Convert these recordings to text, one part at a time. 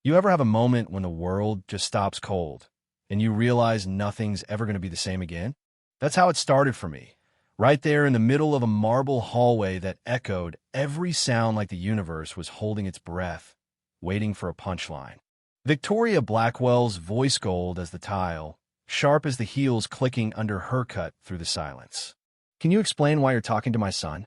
You ever have a moment when the world just stops cold and you realize nothing's ever going to be the same again? That's how it started for me. Right there in the middle of a marble hallway that echoed every sound like the universe was holding its breath, waiting for a punchline. Victoria Blackwell's voice gold as the tile, sharp as the heels clicking under her cut through the silence. "Can you explain why you're talking to my son?"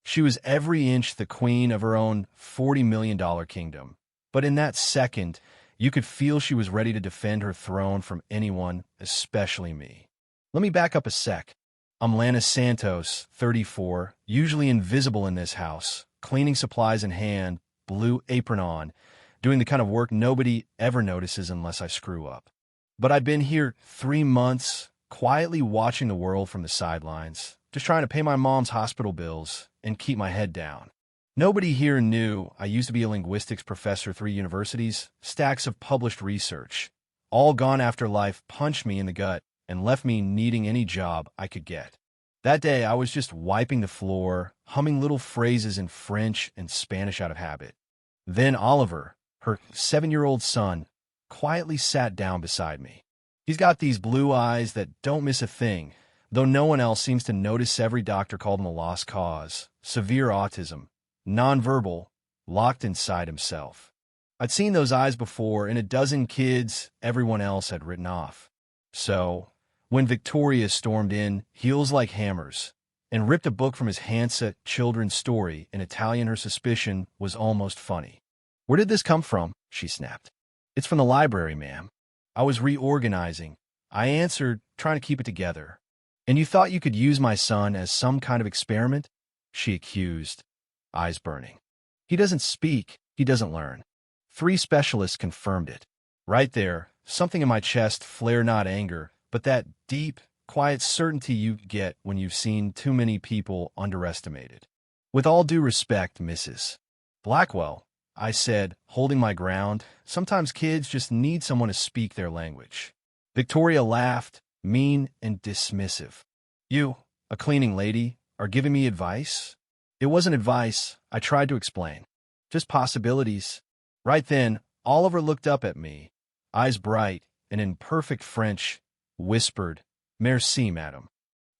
She was every inch the queen of her own $40 million kingdom. But in that second, you could feel she was ready to defend her throne from anyone, especially me. Let me back up a sec. I'm Lana Santos, 34, usually invisible in this house, cleaning supplies in hand, blue apron on, doing the kind of work nobody ever notices unless I screw up. But I'd been here 3 months, quietly watching the world from the sidelines, just trying to pay my mom's hospital bills and keep my head down. Nobody here knew I used to be a linguistics professor, 3 universities, stacks of published research, all gone after life punched me in the gut and left me needing any job I could get. That day, I was just wiping the floor, humming little phrases in French and Spanish out of habit. Then Oliver, her 7-year-old son, quietly sat down beside me. He's got these blue eyes that don't miss a thing, though no one else seems to notice. Every doctor called him a lost cause, severe autism, nonverbal, locked inside himself. I'd seen those eyes before in a dozen kids everyone else had written off. So, when Victoria stormed in, heels like hammers, and ripped a book from his handset children's story in Italian, her suspicion was almost funny. "Where did this come from?" she snapped. "It's from the library, ma'am." I was reorganizing. I answered, trying to keep it together. "And you thought you could use my son as some kind of experiment?" she accused, eyes burning. "He doesn't speak, he doesn't learn." 3 specialists confirmed it. Right there, something in my chest flared, not anger, but that deep, quiet certainty you get when you've seen too many people underestimated. "With all due respect, Mrs. Blackwell," I said, holding my ground, "sometimes kids just need someone to speak their language." Victoria laughed, mean and dismissive. "You, a cleaning lady, are giving me advice?" "It wasn't advice," I tried to explain. "Just possibilities." Right then, Oliver looked up at me, eyes bright, and in perfect French, whispered, "Merci, madame."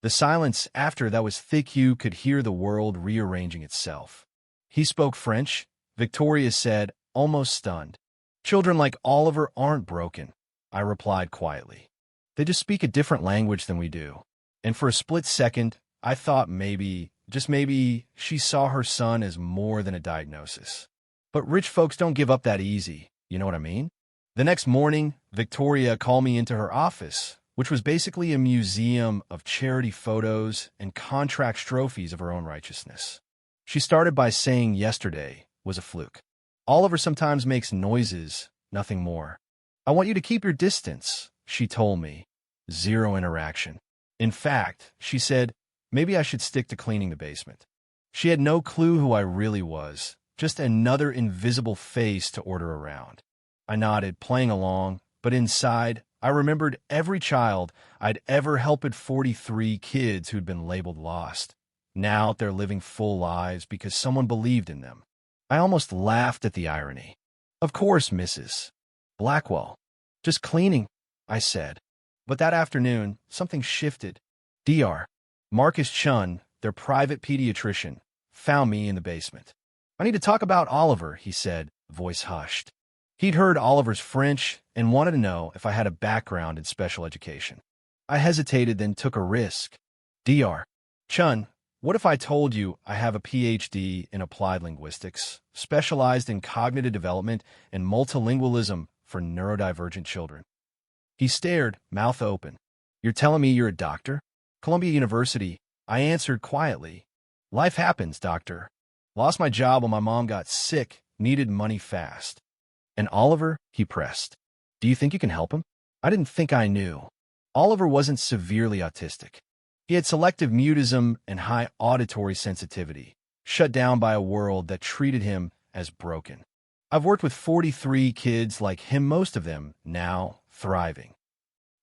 The silence after that was thick. You could hear the world rearranging itself. "He spoke French," Victoria said, almost stunned. "Children like Oliver aren't broken," I replied quietly. "They just speak a different language than we do." And for a split second, I thought maybe, just maybe, she saw her son as more than a diagnosis. But rich folks don't give up that easy, you know what I mean? The next morning, Victoria called me into her office, which was basically a museum of charity photos and contract trophies of her own righteousness. She started by saying yesterday was a fluke. "Oliver sometimes makes noises, nothing more. I want you to keep your distance," she told me. Zero interaction. In fact, she said, maybe I should stick to cleaning the basement. She had no clue who I really was, just another invisible face to order around. I nodded, playing along, but inside, I remembered every child I'd ever helped, 43 kids who'd been labeled lost. Now they're living full lives because someone believed in them. I almost laughed at the irony. "Of course, Mrs. Blackwell. Just cleaning," I said. But that afternoon, something shifted. Dr. Marcus Chun, their private pediatrician, found me in the basement. "I need to talk about Oliver," he said, voice hushed. He'd heard Oliver's French and wanted to know if I had a background in special education. I hesitated, then took a risk. "Dr. Chun, what if I told you I have a PhD in applied linguistics, specialized in cognitive development and multilingualism for neurodivergent children?" He stared, mouth open. "You're telling me you're a doctor?" "Columbia University," I answered quietly. "Life happens, doctor. Lost my job when my mom got sick, needed money fast." "And Oliver?" he pressed. "Do you think you can help him?" I didn't think I knew. Oliver wasn't severely autistic. He had selective mutism and high auditory sensitivity, shut down by a world that treated him as broken. I've worked with 43 kids like him, most of them now thriving.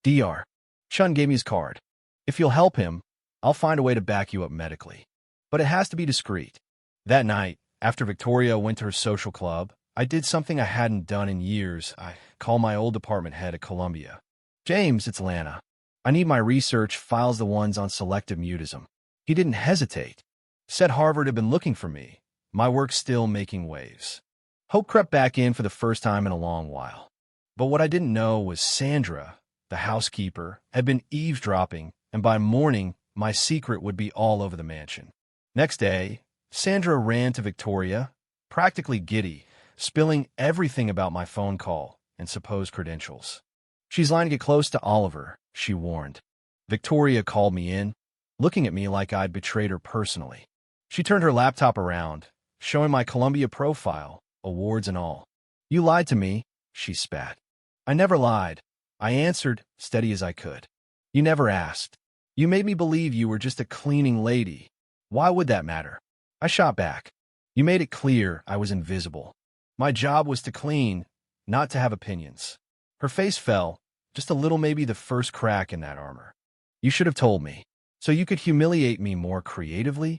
Dr. Chun gave me his card. "If you'll help him, I'll find a way to back you up medically. But it has to be discreet." That night, after Victoria went to her social club, I did something I hadn't done in years. I called my old department head at Columbia. James, it's Lana. I need my research files, the ones on selective mutism. He didn't hesitate. Said Harvard had been looking for me. My work still making waves. Hope crept back in for the first time in a long while. But what I didn't know was Sandra, the housekeeper, had been eavesdropping, and by morning, my secret would be all over the mansion. Next day, Sandra ran to Victoria, practically giddy, spilling everything about my phone call and supposed credentials. She's lying to get close to Oliver, she warned. Victoria called me in, looking at me like I'd betrayed her personally. She turned her laptop around, showing my Columbia profile, awards and all. You lied to me, she spat. I never lied. I answered, steady as I could. You never asked. You made me believe you were just a cleaning lady. Why would that matter? I shot back. You made it clear I was invisible. My job was to clean, not to have opinions. Her face fell, just a little, maybe the first crack in that armor. You should have told me, so you could humiliate me more creatively,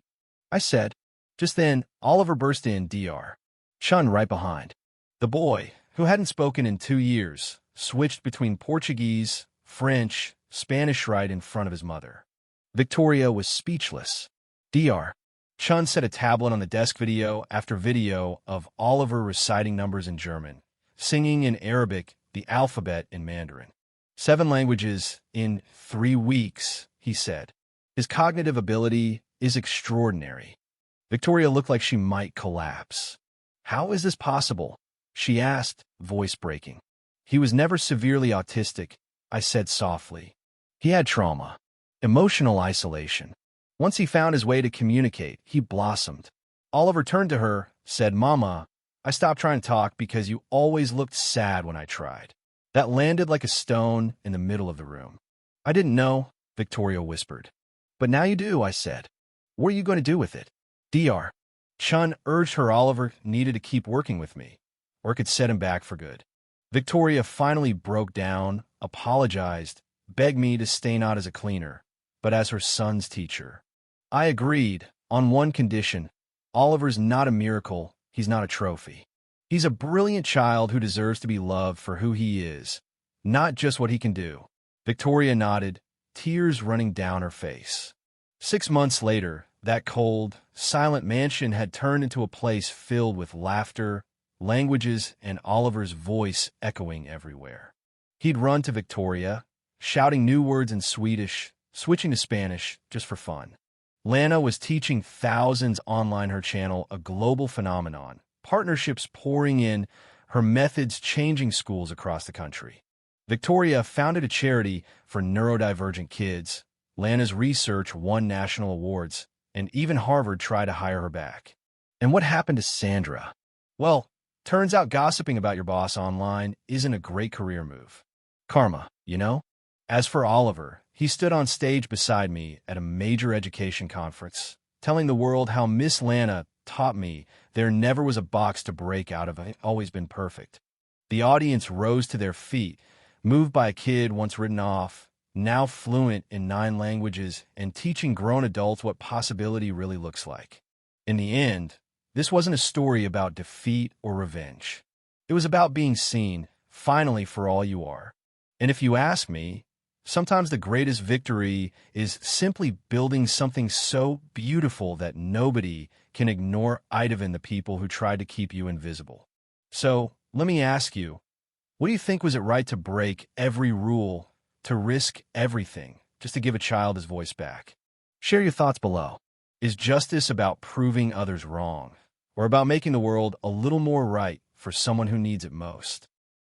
I said. Just then, Oliver burst in, Dr. Chun right behind. The boy, who hadn't spoken in 2 years, switched between Portuguese, French, Spanish right in front of his mother. Victoria was speechless. Dr. Chun set a tablet on the desk, video after video of Oliver reciting numbers in German, singing in Arabic, the alphabet in Mandarin. 7 languages in 3 weeks, he said. His cognitive ability is extraordinary. Victoria looked like she might collapse. How is this possible? She asked, voice breaking. He was never severely autistic, I said softly. He had trauma, emotional isolation. Once he found his way to communicate, he blossomed. Oliver turned to her, said, Mama, I stopped trying to talk because you always looked sad when I tried. That landed like a stone in the middle of the room. I didn't know, Victoria whispered. But now you do, I said. What are you going to do with it? Dr. Chun urged her. Oliver needed to keep working with me, or it could set him back for good. Victoria finally broke down, apologized, begged me to stay not as a cleaner, but as her son's teacher. I agreed, on one condition. Oliver's not a miracle, he's not a trophy. He's a brilliant child who deserves to be loved for who he is, not just what he can do. Victoria nodded, tears running down her face. 6 months later, that cold, silent mansion had turned into a place filled with laughter, languages, and Oliver's voice echoing everywhere. He'd run to Victoria, shouting new words in Swedish, switching to Spanish just for fun. Lana was teaching thousands online, her channel a global phenomenon, partnerships pouring in, her methods changing schools across the country. Victoria founded a charity for neurodivergent kids. Lana's research won national awards, and even Harvard tried to hire her back. And what happened to Sandra? Well, turns out gossiping about your boss online isn't a great career move. Karma, you know? As for Oliver, he stood on stage beside me at a major education conference, telling the world how Miss Lana taught me there never was a box to break out of. I've always been perfect. The audience rose to their feet, moved by a kid once written off, now fluent in 9 languages and teaching grown adults what possibility really looks like. In the end, this wasn't a story about defeat or revenge. It was about being seen, finally, for all you are. And if you ask me, sometimes the greatest victory is simply building something so beautiful that nobody can ignore even the people who tried to keep you invisible. So, let me ask you, what do you think? Was it right to break every rule, to risk everything, just to give a child his voice back? Share your thoughts below. Is justice about proving others wrong, or about making the world a little more right for someone who needs it most?